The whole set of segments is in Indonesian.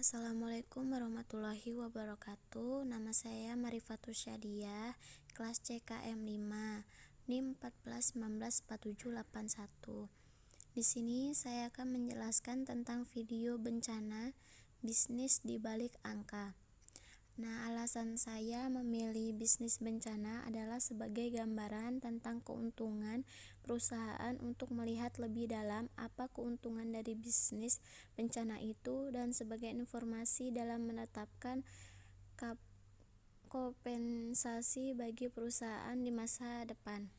Assalamualaikum warahmatullahi wabarakatuh. Nama saya Marifatus Syadiah, kelas CKM 5, NIM 14194781. Di sini saya akan menjelaskan tentang video bencana bisnis di balik angka. Alasan saya memilih bisnis bencana adalah sebagai gambaran tentang keuntungan perusahaan untuk melihat lebih dalam apa keuntungan dari bisnis bencana itu dan sebagai informasi dalam menetapkan kompensasi bagi perusahaan di masa depan.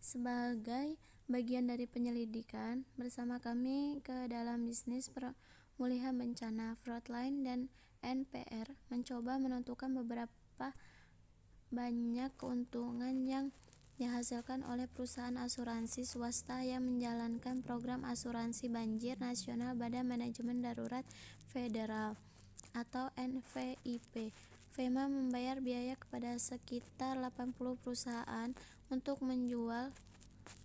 Sebagai bagian dari penyelidikan bersama kami ke dalam bisnis pemulihan bencana, Frontline dan NPR mencoba menentukan beberapa banyak keuntungan yang dihasilkan oleh perusahaan asuransi swasta yang menjalankan program asuransi banjir nasional Badan Manajemen Darurat Federal atau NVIP. FEMA membayar biaya kepada sekitar 80 perusahaan untuk menjual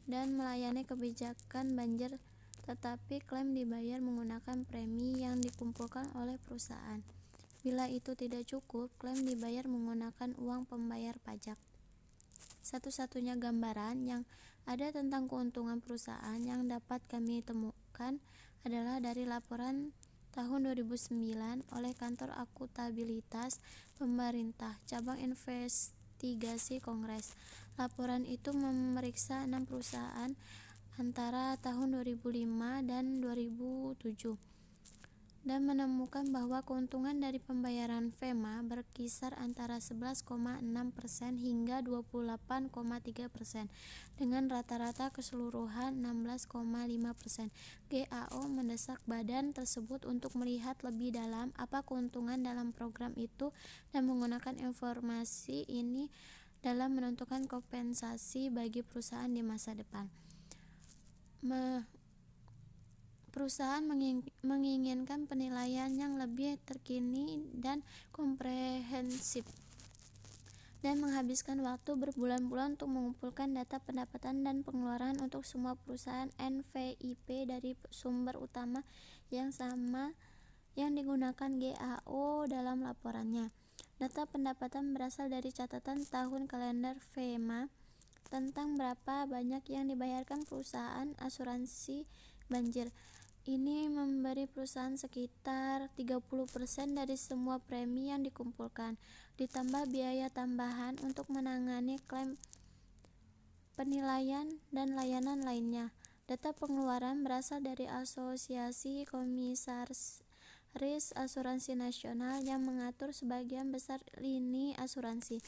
dan melayani kebijakan banjir, tetapi klaim dibayar menggunakan premi yang dikumpulkan oleh perusahaan. Bila itu tidak cukup, klaim dibayar menggunakan uang pembayar pajak. Satu-satunya gambaran yang ada tentang keuntungan perusahaan yang dapat kami temukan adalah dari laporan tahun 2009 oleh Kantor Akutabilitas Pemerintah Cabang Investigasi Kongres. Laporan itu memeriksa 6 perusahaan antara tahun 2005 dan 2007 dan menemukan bahwa keuntungan dari pembayaran FEMA berkisar antara 11,6% hingga 28,3%, dengan rata-rata keseluruhan 16,5%. GAO mendesak badan tersebut untuk melihat lebih dalam apa keuntungan dalam program itu dan menggunakan informasi ini dalam menentukan kompensasi bagi perusahaan di masa depan. Perusahaan menginginkan penilaian yang lebih terkini dan komprehensif dan menghabiskan waktu berbulan-bulan untuk mengumpulkan data pendapatan dan pengeluaran untuk semua perusahaan NVIP dari sumber utama yang sama yang digunakan GAO dalam laporannya. Data pendapatan berasal dari catatan tahun kalender FEMA tentang berapa banyak yang dibayarkan perusahaan asuransi banjir. Ini memberi perusahaan sekitar 30% dari semua premi yang dikumpulkan, ditambah biaya tambahan untuk menangani klaim, penilaian, dan layanan lainnya. Data pengeluaran berasal dari Asosiasi Komisaris Asuransi Nasional yang mengatur sebagian besar lini asuransi.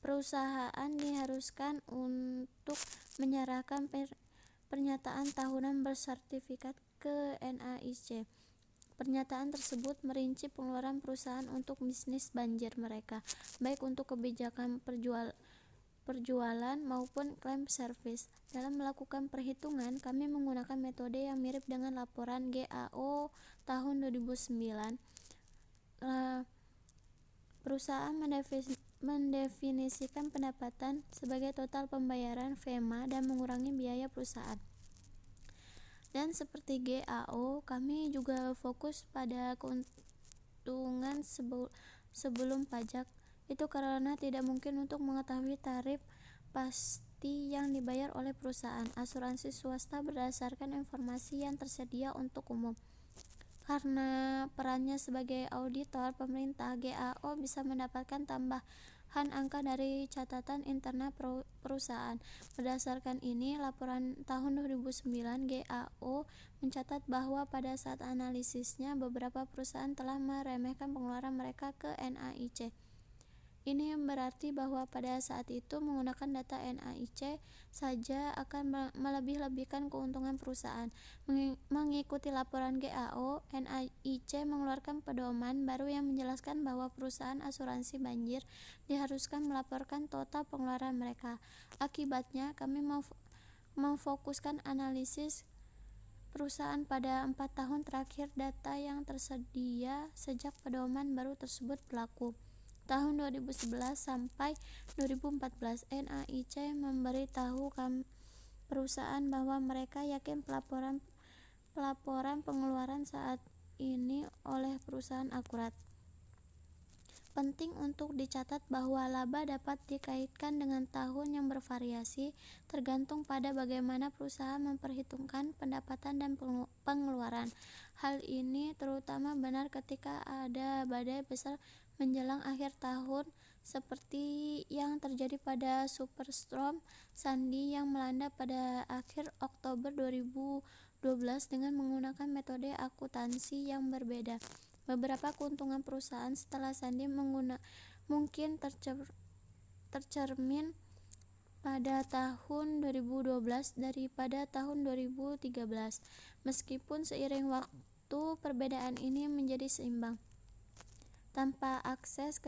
Perusahaan diharuskan untuk menyerahkan pernyataan tahunan bersertifikat ke NAIC. Pernyataan tersebut merinci pengeluaran perusahaan untuk bisnis banjir mereka, baik untuk kebijakan perjualan maupun klaim servis. Dalam melakukan perhitungan, kami menggunakan metode yang mirip dengan laporan GAO tahun 2009. Perusahaan mendefinisikan pendapatan sebagai total pembayaran FEMA dan mengurangi biaya perusahaan. Dan seperti GAO, kami juga fokus pada keuntungan sebelum pajak. Itu karena tidak mungkin untuk mengetahui tarif pasti yang dibayar oleh perusahaan asuransi swasta berdasarkan informasi yang tersedia untuk umum. Karena perannya sebagai auditor pemerintah, GAO bisa mendapatkan tambahan angka dari catatan internal perusahaan. Berdasarkan ini, laporan tahun 2009 GAO mencatat bahwa pada saat analisisnya beberapa perusahaan telah meremehkan pengeluaran mereka ke NAIC. Ini berarti bahwa pada saat itu menggunakan data NAIC saja akan melebih-lebihkan keuntungan perusahaan. Mengikuti laporan GAO, NAIC mengeluarkan pedoman baru yang menjelaskan bahwa perusahaan asuransi banjir diharuskan melaporkan total pengeluaran mereka. Akibatnya, kami memfokuskan analisis perusahaan pada 4 tahun terakhir data yang tersedia sejak pedoman baru tersebut berlaku. Tahun 2011 sampai 2014, NAIC memberitahu perusahaan bahwa mereka yakin pelaporan pengeluaran saat ini oleh perusahaan akurat. Penting untuk dicatat bahwa laba dapat dikaitkan dengan tahun yang bervariasi tergantung pada bagaimana perusahaan memperhitungkan pendapatan dan pengeluaran. Hal ini terutama benar ketika ada badai besar menjelang akhir tahun seperti yang terjadi pada Superstorm Sandy yang melanda pada akhir Oktober 2012 dengan menggunakan metode akuntansi yang berbeda. Beberapa keuntungan perusahaan setelah Sandy mungkin tercermin pada tahun 2012 daripada tahun 2013. Meskipun seiring waktu perbedaan ini menjadi seimbang. Tanpa akses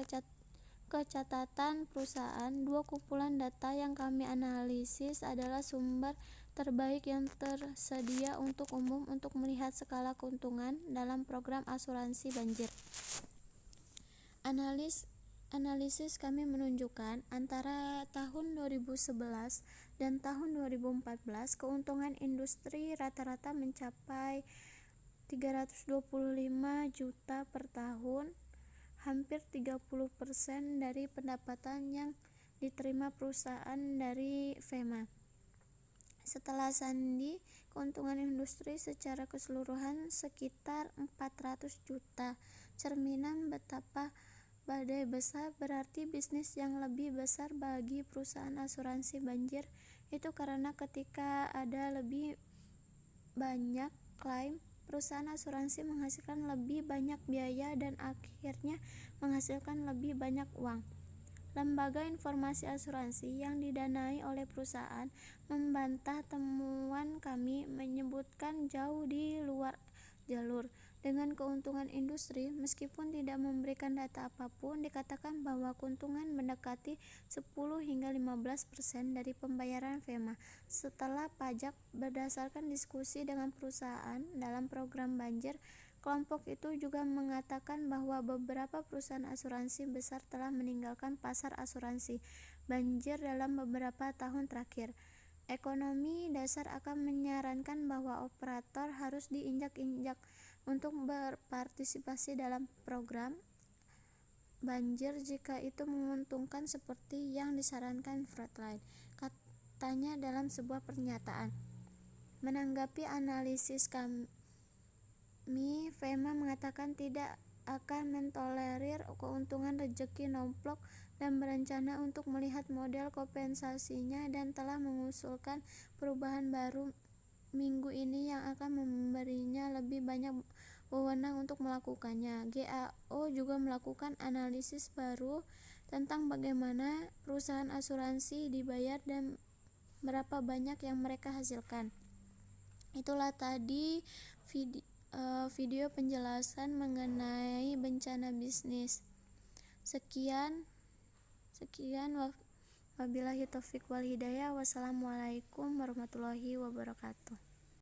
kecatatan perusahaan, dua kumpulan data yang kami analisis adalah sumber terbaik yang tersedia untuk umum untuk melihat skala keuntungan dalam program asuransi banjir. Analisis kami menunjukkan antara tahun 2011 dan tahun 2014 keuntungan industri rata-rata mencapai 325 juta per tahun, hampir 30% dari pendapatan yang diterima perusahaan dari FEMA. Setelah Sandy, keuntungan industri secara keseluruhan sekitar 400 juta. Cerminan betapa badai besar berarti bisnis yang lebih besar bagi perusahaan asuransi banjir. Itu karena ketika ada lebih banyak klaim, perusahaan asuransi menghasilkan lebih banyak biaya dan akhirnya menghasilkan lebih banyak uang. Lembaga informasi asuransi yang didanai oleh perusahaan membantah temuan kami, menyebutkan jauh di luar jalur. Dengan keuntungan industri, meskipun tidak memberikan data apapun, dikatakan bahwa keuntungan mendekati 10 hingga 15% dari pembayaran FEMA setelah pajak. Berdasarkan diskusi dengan perusahaan dalam program banjir, kelompok itu juga mengatakan bahwa beberapa perusahaan asuransi besar telah meninggalkan pasar asuransi banjir dalam beberapa tahun terakhir. Ekonomi dasar akan menyarankan bahwa operator harus diinjak-injak untuk berpartisipasi dalam program banjir jika itu menguntungkan seperti yang disarankan Frontline, katanya dalam sebuah pernyataan. Menanggapi analisis kami, FEMA mengatakan tidak akan mentolerir keuntungan rezeki nomplok dan berencana untuk melihat model kompensasinya dan telah mengusulkan perubahan baru minggu ini yang akan memberinya lebih banyak wewenang untuk melakukannya. GAO juga melakukan analisis baru tentang bagaimana perusahaan asuransi dibayar dan berapa banyak yang mereka hasilkan. Itulah tadi video penjelasan mengenai bencana bisnis. Sekian wabillahi taufiq wal hidayah. Wassalamualaikum warahmatullahi wabarakatuh.